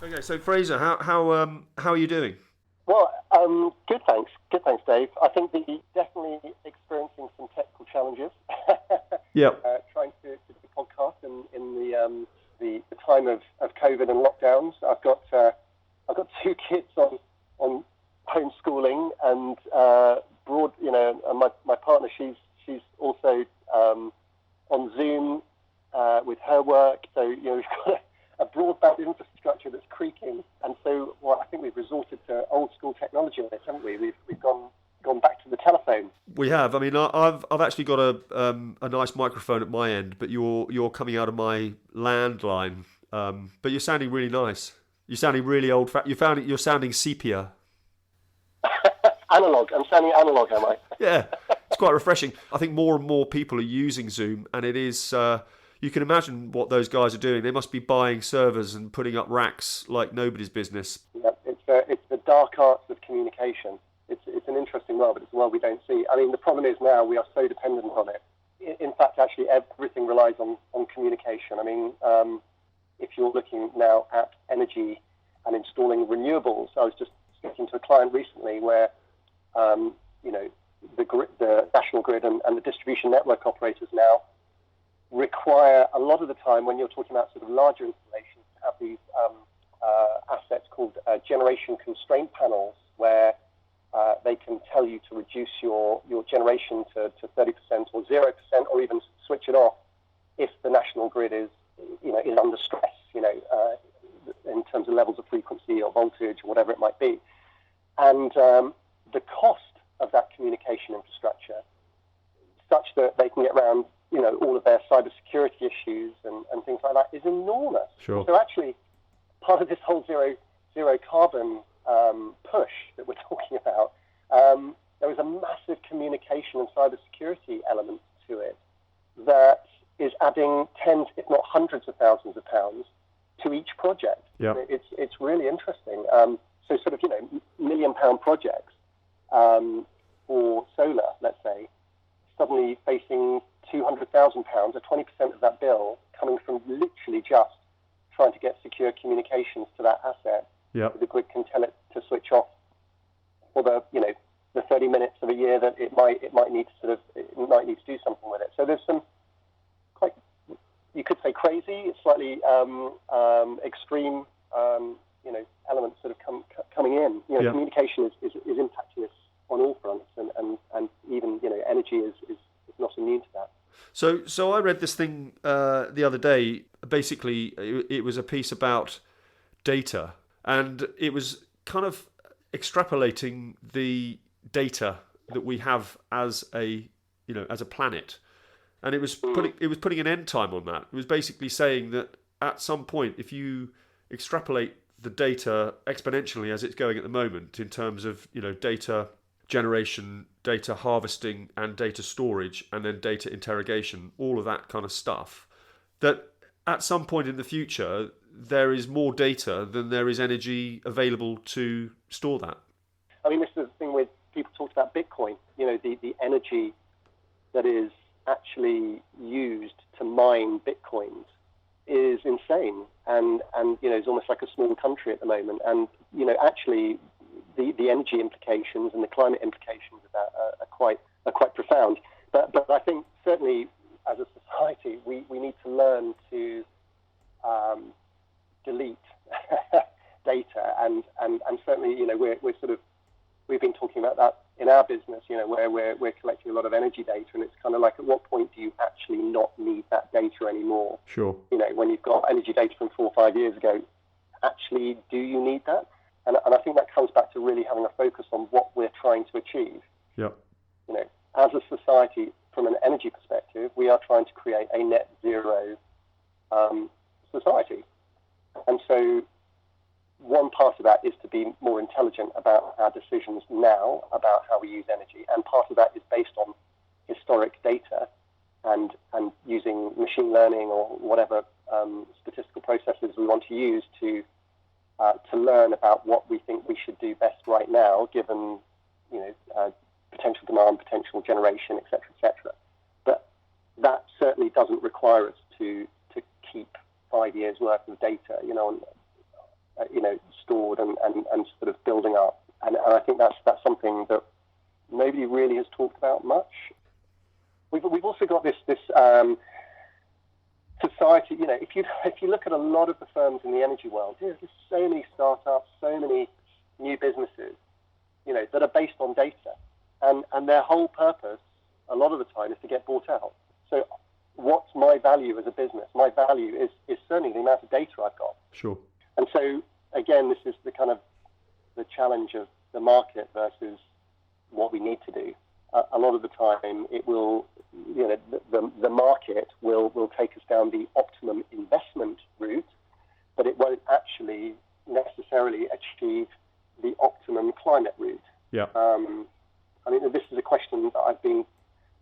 Okay, so Fraser, how are you doing? Well, good, thanks. Good, thanks, Dave. I think the definitely experiencing some technical challenges. Yep. Trying to do the podcast in the time of COVID and lockdowns. I've got two kids on homeschooling and broad. And my partner she's also on Zoom with her work. So we've got a broadband infrastructure that's creaking, and so well, I think we've resorted to old school technology on this, haven't we? We've gone back to the telephone. We have. I mean, I've actually got a nice microphone at my end, but you're coming out of my landline. But you're sounding really nice. You're sounding really old. You're sounding sepia. Analog. I'm sounding analog, am I? Yeah, it's quite refreshing. I think more and more people are using Zoom, and it is. You can imagine what those guys are doing. They must be buying servers and putting up racks like nobody's business. Yeah, it's the dark arts of communication. It's an interesting world, but it's a world we don't see. I mean, the problem is now we are so dependent on it. In fact, actually, everything relies on communication. I mean, if you're looking now at energy and installing renewables, I was just speaking to a client recently where, you know, the national grid and the distribution network operators now require a lot of the time when you're talking about sort of larger installations to have these assets called generation constraint panels where they can tell you to reduce your generation to 30% or 0% or even switch it off if the national grid is under stress, in terms of levels of frequency or voltage or whatever it might be. And the cost of that communication infrastructure, such that they can get around, all of their cybersecurity issues and things like that, is enormous. Sure. So actually, part of this whole zero carbon push that we're talking about, there is a massive communication and cybersecurity element to it that is adding tens, if not hundreds of thousands of pounds to each project. Yeah. It's really interesting. So sort of, £1 million projects for solar, let's say, suddenly facing £200,000, or 20% of that bill coming from literally just trying to get secure communications to that asset. Yeah. The grid can tell it to switch off for the 30 minutes of a year that it might need to do something with it. So there's some quite, you could say, crazy, slightly extreme elements that have coming in. Yeah. Communication is impacting us on all fronts, and even energy is not immune to that. So I read this thing the other day. Basically, it was a piece about data, and it was kind of extrapolating the data that we have as a planet, and it was putting an end time on that. It was basically saying that at some point, if you extrapolate the data exponentially as it's going at the moment in terms of data generation, data harvesting, and data storage, and then data interrogation, all of that kind of stuff, that at some point in the future there is more data than there is energy available to store that. I mean, this is the thing with people talked about Bitcoin. The energy that is actually used to mine Bitcoins is insane, and it's almost like a small country at the moment. And actually, the energy implications and the climate implications of that are quite profound. But I think certainly as a society we need to learn to delete data, and certainly we've been talking about that in our business, where we're collecting a lot of energy data, and it's kind of like, at what point do you actually not need that data anymore? Sure. When you've got energy data from 4 or 5 years ago, actually, do you need that? And I think that comes back to really having a focus on what we're trying to achieve. Yeah. As a society, from an energy perspective, we are trying to create a net zero society. And so one part of that is to be more intelligent about our decisions now, about how we use energy. And part of that is based on historic data and using machine learning or whatever statistical processes we want to use to learn about what we think we should do best right now, given potential demand, potential generation, etc., etc. But that certainly doesn't require us to keep 5 years worth of data. stored and sort of building up. And I think that's something that nobody really has talked about much. We've also got this society. If you look at a lot of the firms in the energy world, there's so many startups, so many new businesses, that are based on data, and their whole purpose a lot of the time is to get bought out. So what's my value as a business? My value is certainly the amount of data I've got. Sure. And so again, this is the kind of the challenge of the market versus what we need to do. A lot of the time, it will, the market will take us down the optimum investment route, but it won't actually necessarily achieve the optimum climate route. Yeah. I mean, this is a question that I've been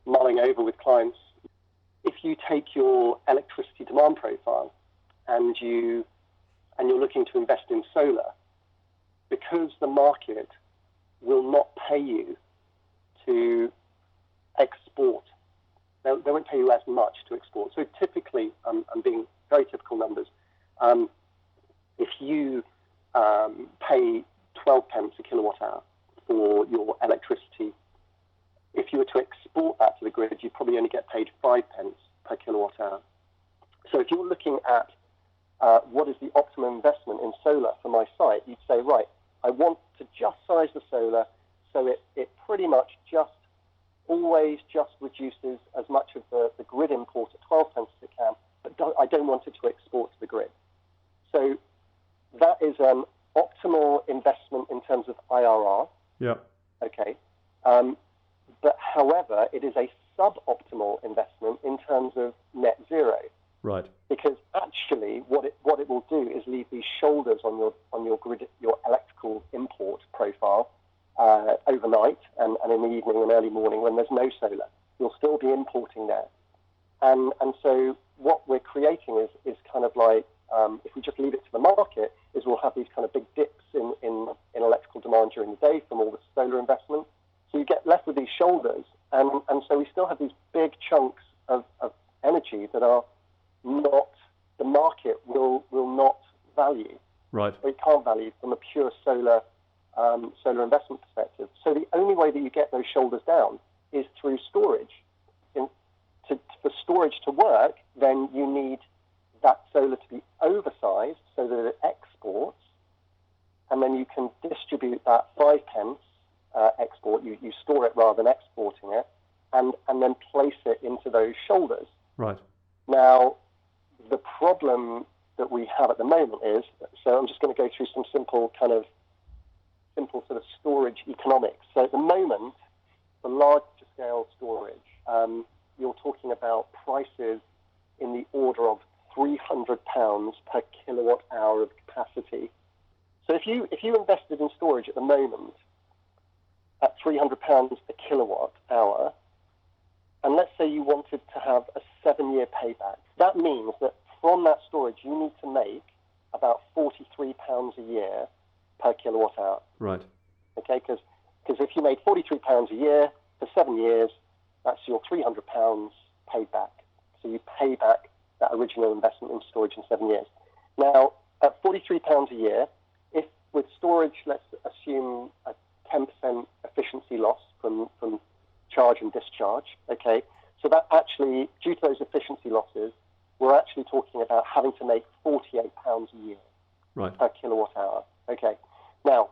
mulling over with clients. If you take your electricity demand profile and you're looking to invest in solar, because the market will not pay you to export. They won't pay you as much to export. So typically, I'm being very typical numbers. If you pay 12 pence a kilowatt hour for your electricity, if you were to export that to the grid, you'd probably only get paid 5 pence per kilowatt hour. So if you're looking at what is the optimum investment in solar for my site, you'd say, right, I want to just size the solar so it pretty much always reduces as much of the grid import at 12 pence as it can, but I don't want it to export to the grid. So that is an optimal investment in terms of IRR. Yeah. Okay. But however, it is a suboptimal investment in terms of net zero. Right. Because actually, what it will do is leave these shoulders on your grid, your electrical import profile overnight and in the evening and early morning when there's no solar. You'll still be importing there, and so what we're creating is kind of like if we just leave it to the market, is we'll have these kind of big dips in electrical demand during the day from all the solar investment. So you get left with these shoulders, and so we still have these big chunks of energy that are not, the market will not value. Right. Or it can't value from a pure solar investment perspective. So the only way that you get those shoulders down is through storage. For storage to work, then you need that solar to be oversized so that it exports, and then you can distribute that 5 pence export. You store it rather than exporting it, and then place it into those shoulders. Right. Now, the problem that we have at the moment is, so I'm just going to go through some simple sort of storage economics. So at the moment, for large scale storage, you're talking about prices in the order of £300 per kilowatt hour of capacity. So if you invested in storage at the moment at £300 a kilowatt hour, and let's say you wanted to have a 7-year payback, that means that from that storage you need to make about £43 a year per kilowatt hour. Right. Okay, because if you made £43 a year for 7 years, that's your £300 paid back. So you pay back that original investment in storage in 7 years. Now, at £43 a year, if with storage, let's assume a 10% efficiency loss from charge and discharge, okay, so that actually, due to those efficiency losses, we're actually talking about having to make £48 a year per kilowatt hour. Okay, now,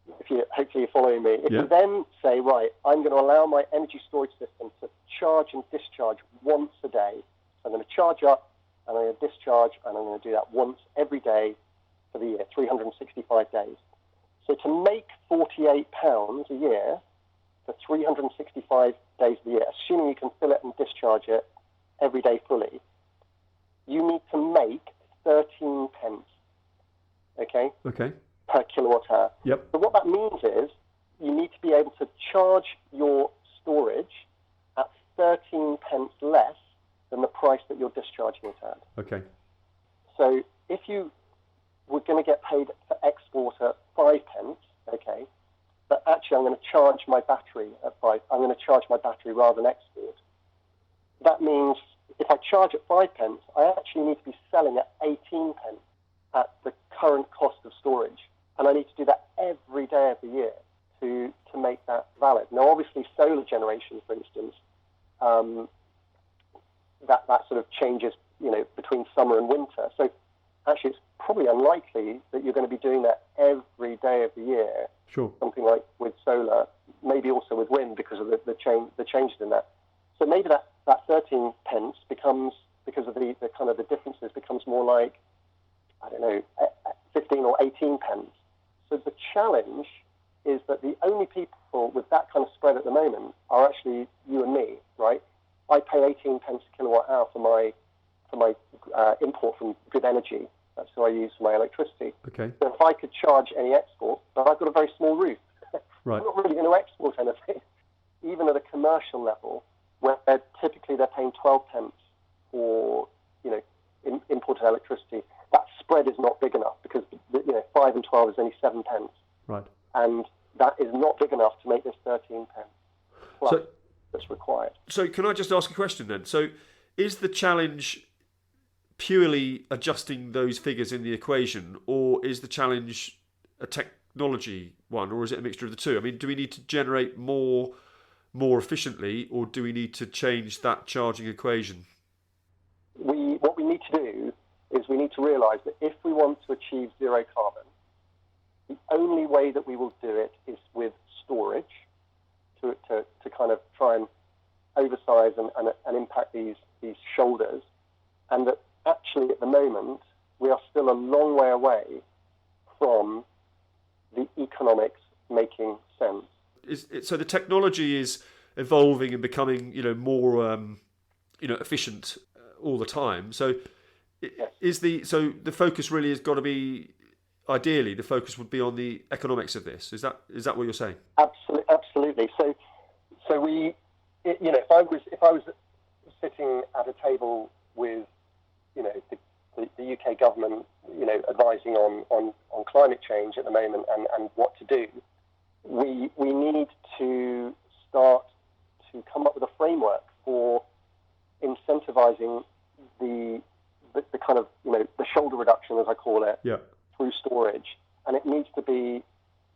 hopefully you're following me. If you then say, right, I'm going to allow my energy storage system to charge and discharge once a day. So I'm going to charge up, and I'm going to discharge, and I'm going to do that once every day for the year, 365 days. So to make £48 a year for 365 days of the year, assuming you can fill it and discharge it every day fully, you need to make 13 pence, okay, per kilowatt hour. Yep. So what that means is you need to be able to charge your storage at 13 pence less than the price that you're discharging it at. Okay. So if you were going to get paid for export at 5 pence, okay, but actually I'm going to charge my battery at 5, I'm going to charge my battery rather than export. That means if I charge at 5 pence, I actually need to be selling at 18 pence at the current cost of storage. And I need to do that every day of the year to make that valid. Now, obviously, solar generation, for instance, that sort of changes, between summer and winter. So actually, it's probably unlikely that you're going to be doing that every day of the year. Sure. Something like with solar, maybe also with wind because of the changes in that. So maybe that 13 pence becomes, because of the kind of the differences, becomes more like, I don't know, 15 or 18 pence. So the challenge is that the only people with that kind of spread at the moment are actually you and me, right? I pay 18 pence a kilowatt hour for my import from Good Energy. That's who I use for my electricity. Okay. So if I could charge any export, but I've got a very small roof. Right. I'm not really going to export anything. Even at a commercial level, where typically they're paying 12 pence for, imported electricity, that spread is not big enough because, 5 and 12 is only 7 pence. Right. And that is not big enough to make this 13 pence plus that's required. So can I just ask a question then? So is the challenge purely adjusting those figures in the equation, or is the challenge a technology one, or is it a mixture of the two? I mean, do we need to generate more efficiently, or do we need to change that charging equation? What we need to do is we need to realise that if we want to achieve zero carbon, the only way that we will do it is with storage to kind of try and oversize and impact these shoulders, and that actually at the moment we are still a long way away from the economics making sense. So the technology is evolving and becoming, more, efficient all the time. So Yes. the focus really has got to be, ideally, the focus would be on the economics of this. Is that what you're saying? Absolutely. So we, if I was sitting at a table with, the UK government, advising on climate change at the moment and what to do, we need to start to come up with a framework for incentivising the kind of, the shoulder reduction, as I call it, through storage. And it needs to be,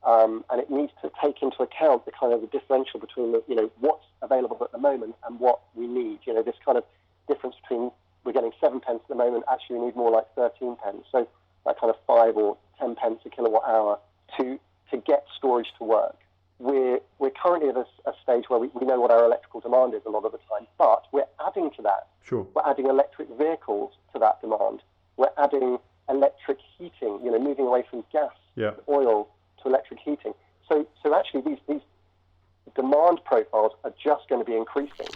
and it needs to take into account the kind of the differential between what's available at the moment and what we need. This kind of difference between, we're getting 7 pence at the moment, actually we need more like 13 pence. So that kind of 5 or 10 pence a kilowatt hour to get storage to work. We're currently at a stage where we know what our electrical demand is a lot of the time, but we're adding to that. Sure. We're adding electric vehicles to that demand. We're adding electric heating, moving away from gas, oil to electric heating. So actually these demand profiles are just going to be increasing.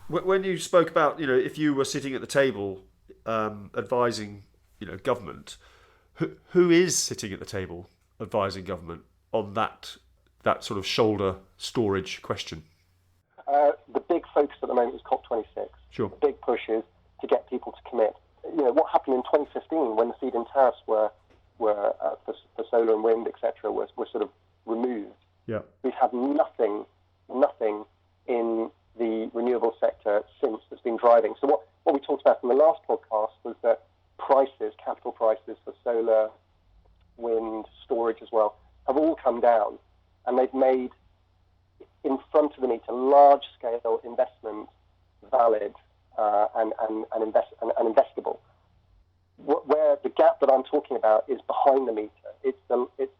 When you spoke about, if you were sitting at the table advising, government, who is sitting at the table advising government on that sort of shoulder storage question? The big focus at the moment is COP26. Sure. The big push is to get people to commit. What happened in 2015 when the feed-in tariffs were for solar and wind, etc., were sort of removed. Yeah. We've had nothing in the renewable sector since that's been driving. So what we talked about in the last podcast was that capital prices for solar, wind, storage as well, have all come down, and they've made, in front of the meter, large-scale investment valid and investable. Where the gap that I'm talking about is behind the meter. It's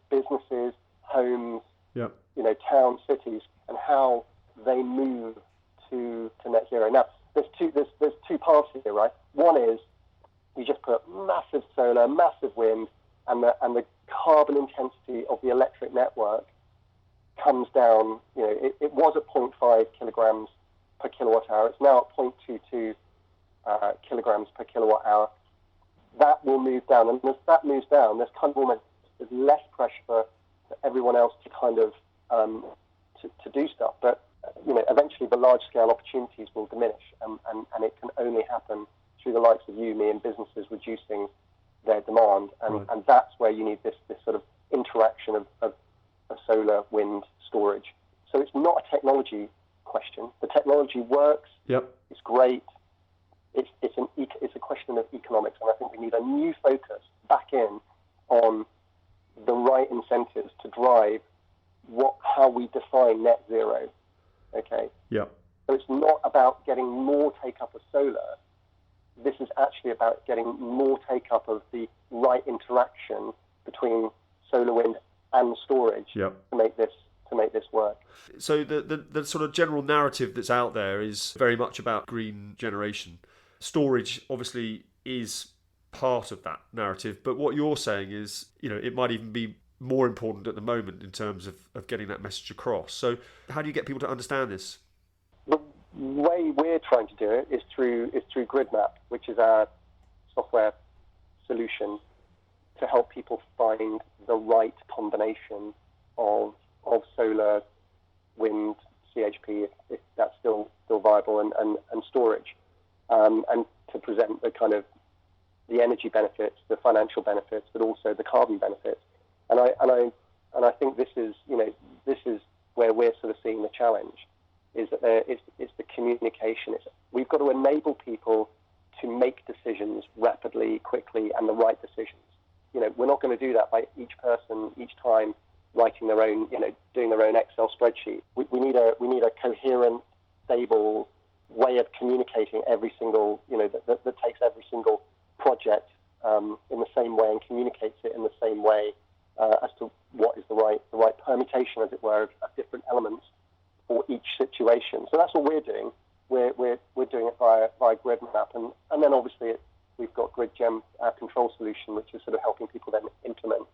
businesses, homes, towns, cities, and how they move to net zero. Now, there's two parts here, right? One is you just put massive solar, massive wind, and the carbon intensity of the electric network comes down. It was at 0.5 kilograms per kilowatt hour. It's now at 0.22 kilograms per kilowatt hour. That will move down, and as that moves down, there's less pressure for everyone else to kind of to do stuff. But eventually the large-scale opportunities will diminish, and it can only happen through the likes of you, me, and businesses reducing their demand, and that's where you need this sort of interaction of solar, wind, storage. So it's not a technology question. The technology works. Yep. It's great. It's a question of economics, and I think we need a new focus back in on the right incentives to drive how we define net zero. Okay. Yeah. So it's not about getting more take up of solar. This is actually about getting more take up of the right interaction between solar, wind, and storage to make this work. So the sort of general narrative that's out there is very much about green generation. Storage obviously is part of that narrative, but what you're saying is, it might even be more important at the moment in terms of getting that message across. So how do you get people to understand this? The way we're trying to do it is through GridMap, which is our software solution to help people find the right combination of solar, wind, CHP, if that's still viable, and storage, and to present the kind of the energy benefits, the financial benefits, but also the carbon benefits. And I think this is where we're sort of seeing the challenge, is that it's the communication. We've got to enable people to make decisions rapidly, quickly, and the right decisions. We're not going to do that by each person each time writing their own, doing their own Excel spreadsheet. We need a coherent, stable way of communicating every single, that takes every single project in the same way and communicates it in the same way as to what is the right permutation, as it were, of different elements for each situation. So that's what we're doing. We're doing it via GridMap, and then obviously we've got GridGem, our control solution, which is sort of helping people then implement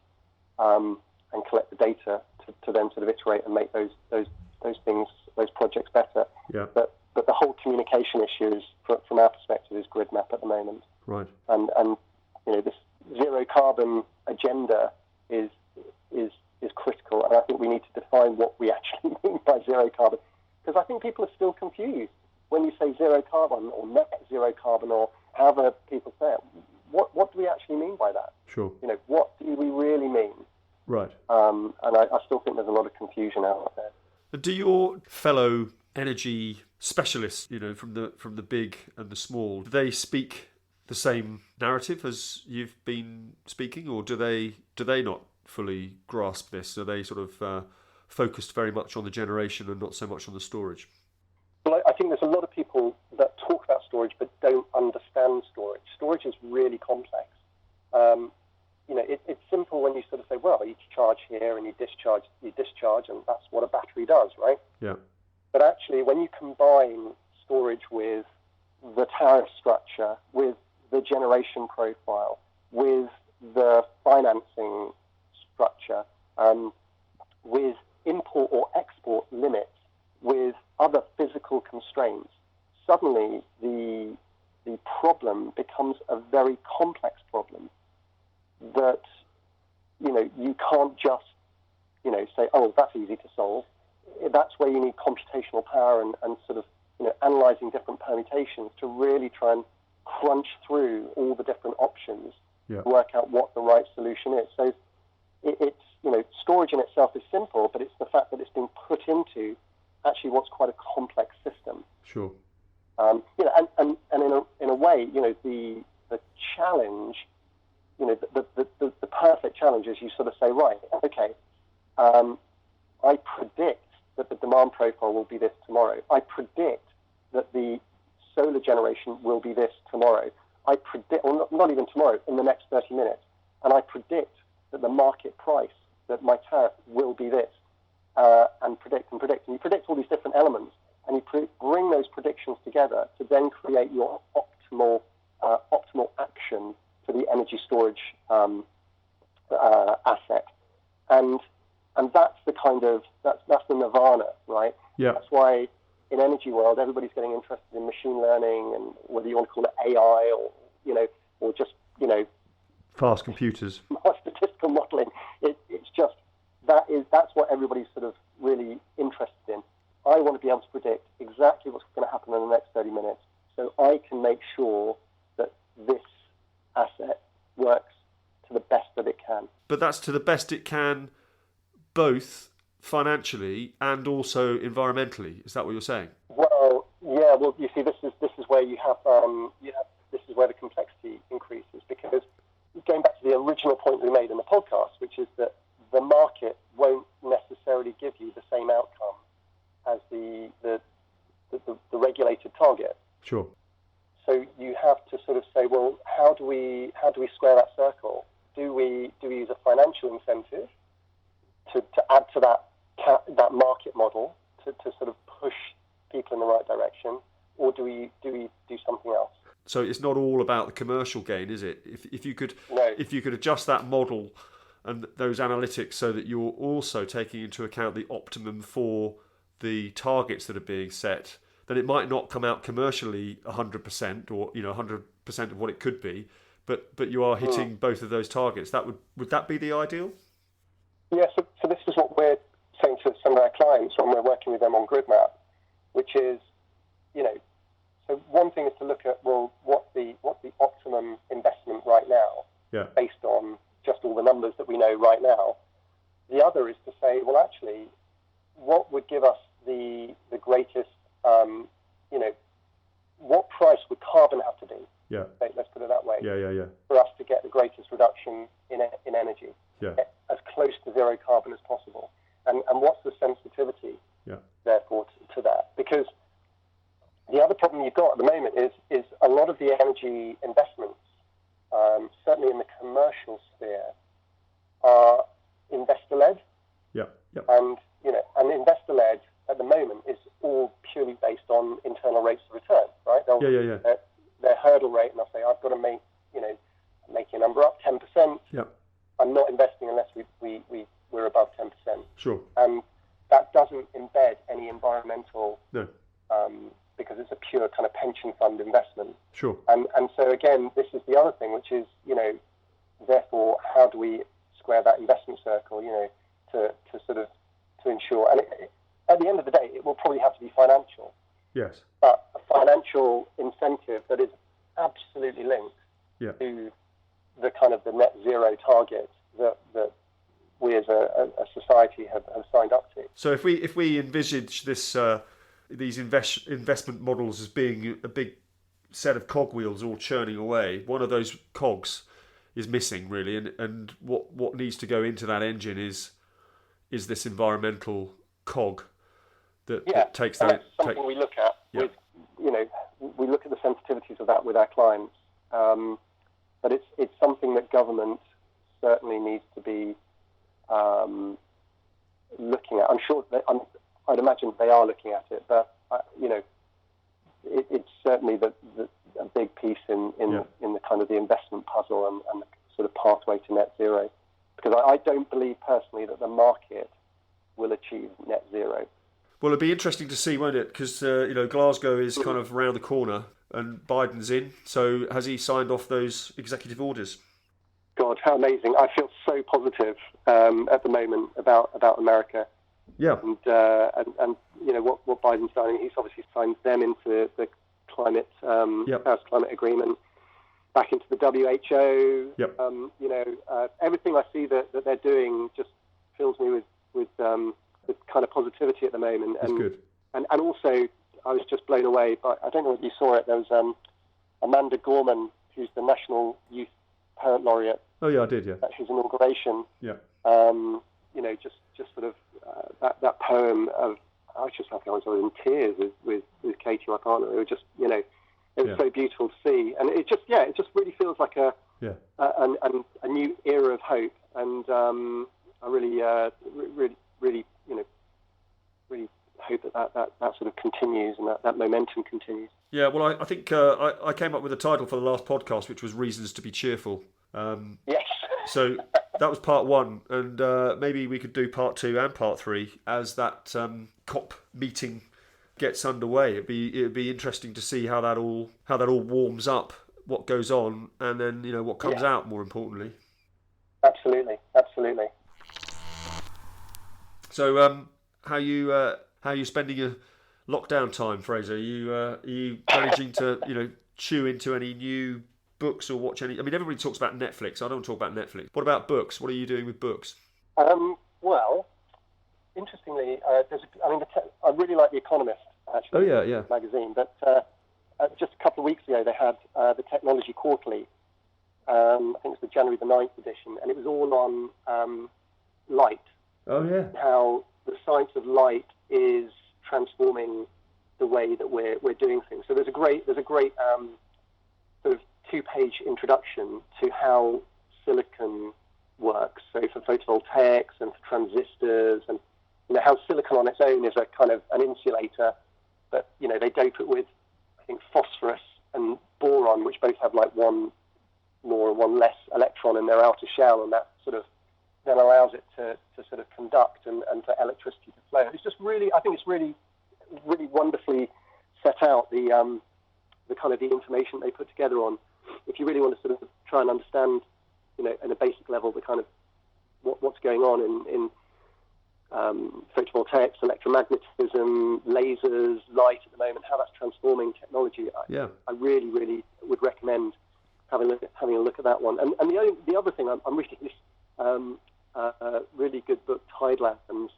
and collect the data to then sort of iterate and make those things, those projects better. Yeah. But the whole communication issue is, from our perspective, is GridMap at the moment. Right. And this zero carbon agenda is critical, and I think we need to define what we actually mean by zero carbon, because I think people are still confused when you say zero carbon or net zero carbon or however people say it. What do we actually mean by that? Sure. What do we really mean? Right. And I still think there's a lot of confusion out there. Do your fellow energy specialists, from the big and the small, do they speak the same narrative as you've been speaking, or do they not fully grasp this? Are they sort of focused very much on the generation and not so much on the storage? Well, I think there's a lot of people that talk about storage but don't understand storage. Storage is really complex. It's simple when you sort of say, well, you charge here and you discharge, and that's what a battery does, right? Yeah. But actually, when you combine storage with the tariff structure, with the generation profile, with the financing structure, with import or export limits, with other physical constraints, suddenly the problem becomes a very complex problem that, you can't just, say, oh, that's easy to solve. That's where you need computational power and sort of, analyzing different permutations to really try and crunch through all the different options to work out what the right solution is. So it's, storage in itself is simple, but it's the fact that it's been put into actually what's quite a complex system. Sure. And in a way, the challenge, the perfect challenge is you sort of say, right, okay, I predict that the demand profile will be this tomorrow. I predict that the solar generation will be this tomorrow. I predict, or not even tomorrow, in the next 30 minutes. And I predict that the market price, that my tariff will be this, and predict. And you predict all these different elements, and you bring those predictions together to then create your optimal action for the energy storage asset. And that's the kind of, that's the nirvana, right? Yeah. That's why in energy world, everybody's getting interested in machine learning, and whether you want to call it AI or just, fast computers, statistical modeling. It's just, that's what everybody's sort of really interested in. I want to be able to predict exactly what's going to happen in the next 30 minutes so I can make sure that this asset works to the best that it can. But that's to the best it can, both financially and also environmentally. Is that what you're saying? Well, yeah. Well, you see, this is where you have this is where the complexity increases, because going back to the the original point we made in the podcast, which is that the market won't necessarily give you the same outcome as the regulated target. Sure. So you have to sort of say, well, how do we square that circle? Do we use a financial incentive to add to that market model to sort of push people in the right direction, or do we do something else? So it's not all about the commercial gain, is it? If you could adjust that model and those analytics so that you're also taking into account the optimum for the targets that are being set, then it might not come out commercially 100% or 100% of what it could be, but you are hitting both of those targets. Would that be the ideal? Yeah. So this is what we're saying to some of our clients when we're working with them on GridMap, which is, so one thing is to look at, well, what's the optimum investment right now, based on just all the numbers that we know right now. The other is to say, well, actually, what would give us the greatest, what price would carbon have to be? Yeah. Let's put it that way. Yeah. For us to get the greatest reduction in energy, as close to zero carbon as possible, and what's the sensitivity, therefore, to that? Because the other problem you've got at the moment is a lot of the energy investments, certainly in the commercial sphere, are investor-led. Yeah. And investor-led at the moment is all purely based on internal rates of return, right? Their hurdle rate, and they'll say, I've got to make a number up 10%. Yeah. I'm not investing unless we're above 10%. Sure. And that doesn't embed any environmental. No. Because it's a pure kind of pension fund investment. Sure. And so again, this is the other thing, which is, therefore, how do we square that investment circle, to ensure, and at the end of the day, it will probably have to be financial. Yes. But a financial incentive that is absolutely linked to the kind of the net zero target that we as a society have signed up to. So if we envisage this these investment models as being a big set of cogwheels all churning away, one of those cogs is missing really, and what needs to go into that engine is this environmental cog that takes that. That's something we look at. With, we look at the sensitivities of that with our clients, but it's something that government certainly needs to be looking at. I'm sure I'd imagine they are looking at it, but it's certainly a big piece in the kind of the investment puzzle and the sort of pathway to net zero. Because I don't believe personally that the market will achieve net zero. Well, it'll be interesting to see, won't it? Because Glasgow is kind of around the corner, and Biden's in. So has he signed off those executive orders? God, how amazing! I feel so positive at the moment about America. Yeah. And what Biden's done, he's obviously signed them into the climate Paris climate agreement, back into the WHO. Yep. Everything I see that they're doing just fills me with kind of positivity at the moment. That's good. And also, I was just blown away by, I don't know if you saw it, there was Amanda Gorman, who's the National Youth Poet Laureate. Oh yeah, I did. Yeah. At his inauguration. Yeah. Just sort of that poem of, I was in tears with Katie, my partner. It was just, it was so beautiful to see, and it just really feels like a new era of hope, and I really hope that sort of continues and that momentum continues. Yeah, well, I think I came up with a title for the last podcast, which was "Reasons to be Cheerful." Yes. So that was part one, and maybe we could do part two and part three as that COP meeting gets underway. It'd be interesting to see how that all warms up, what goes on, and then what comes out. More importantly. Absolutely. So how are you spending your lockdown time, Fraser? Are you managing to chew into any new books or watch any? I mean, everybody talks about Netflix. I don't want to talk about Netflix. What about books? What are you doing with books? Well, interestingly, I really like The Economist, actually. Oh yeah. Magazine, but just a couple of weeks ago they had the Technology Quarterly, I think it's the January the 9th edition, and it was all on light. Oh yeah. How the science of light is transforming the way that we're doing things. So there's a great sort of 2-page introduction to how silicon works. So for photovoltaics and for transistors, and how silicon on its own is a kind of an insulator, but they dope it with, I think, phosphorus and boron, which both have like one more and one less electron in their outer shell, and that sort of then allows it to sort of conduct and for electricity to flow. It's just really, I think it's really, really wonderfully set out, the kind of the information they put together on, if you really want to sort of try and understand, at a basic level, the kind of what's going on in photovoltaics, electromagnetism, lasers, light at the moment, how that's transforming technology. I really, really would recommend having a look at that one. And the other thing I'm reading this really good book, Tidelands.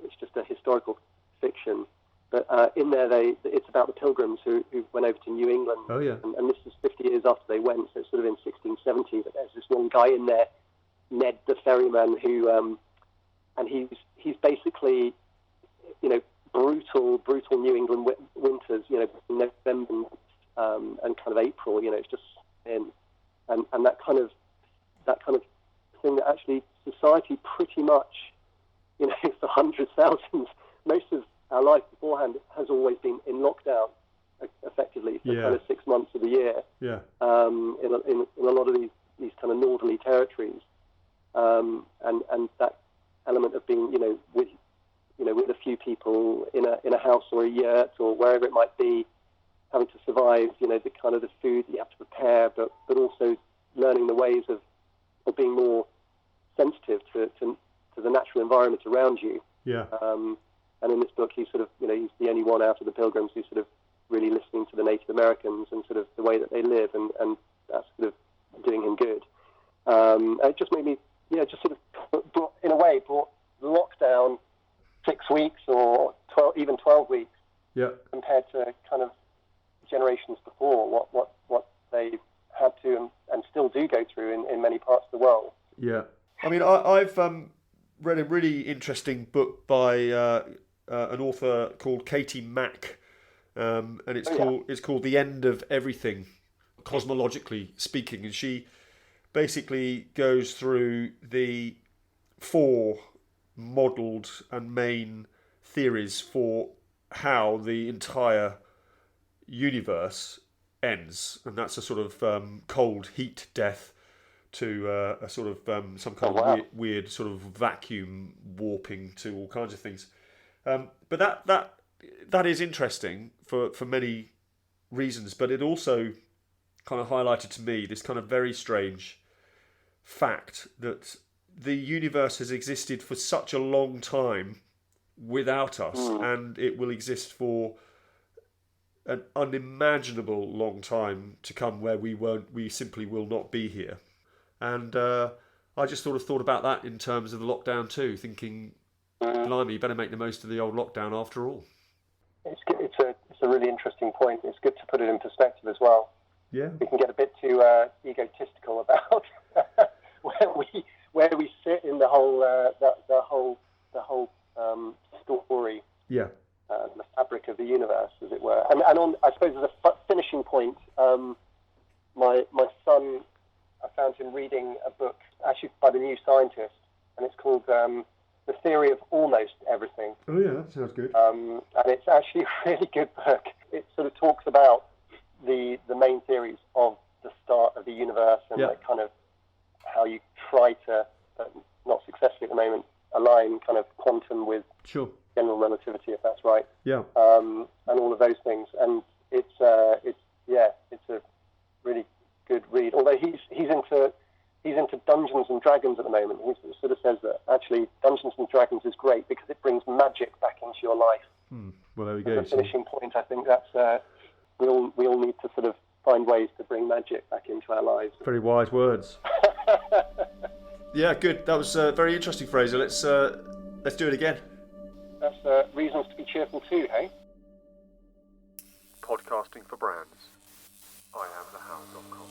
It's just a historical fiction, but in there it's about the Pilgrims who went over to New England. Oh yeah. And this is 50 years after they went, so it's sort of in 1670. But there's this one guy in there, Ned the ferryman, who and he's basically brutal New England winters, November and kind of April. It's just and that kind of thing that actually society pretty much, for hundreds, thousands, most of our life beforehand has always been in lockdown, effectively, for kind of 6 months of the year. Yeah. In a lot of these kind of northerly territories, and that element of being, with a few people in a house or a yurt or wherever it might be, having to survive, the kind of the food that you have to prepare, but also learning the ways of being more sensitive to the natural environment around you. Yeah. And in this book, he's sort of, he's the only one out of the Pilgrims who's sort of really listening to the Native Americans and sort of the way that they live, and that's sort of doing him good. And it just made me, just sort of brought lockdown 6 weeks or 12 weeks, compared to kind of generations before, what they had to and still do go through in many parts of the world. Yeah. I mean, I've read a really interesting book by an author called Katie Mack, and it's called The End of Everything, cosmologically speaking, and she basically goes through the 4 modelled and main theories for how the entire universe ends, and that's a sort of cold heat death to a sort of some kind of weird sort of vacuum warping to all kinds of things. But that is interesting for many reasons, but it also kind of highlighted to me this kind of very strange fact that the universe has existed for such a long time without us, and it will exist for an unimaginable long time to come, where we simply will not be here. And I just sort of thought about that in terms of the lockdown too, thinking, blimey, you better make the most of the old lockdown after all. It's a really interesting point. It's good to put it in perspective as well. Yeah. We can get a bit too egotistical about where we sit in the whole story. Yeah. The fabric of the universe, as it were. And on, I suppose, as a finishing point, my son, I found him reading a book actually by the New Scientist, and it's called The Theory of Almost Everything. Oh yeah, that sounds good. And it's actually a really good book. It sort of talks about the main theories of the start of the universe, and like kind of how you try to, but not successfully at the moment, align kind of quantum with general relativity, if that's right. Yeah. And all of those things. And it's a really good read. Although he's into Dungeons and Dragons at the moment. He sort of says that actually Dungeons and Dragons is great because it brings magic back into your life. Well, there we go. As a finishing point, I think that's we all need to sort of find ways to bring magic back into our lives. Very wise words. Yeah, good. That was very interesting, Fraser. Let's do it again. That's reasons to be cheerful too, hey? Podcasting for brands. I am thehound.com.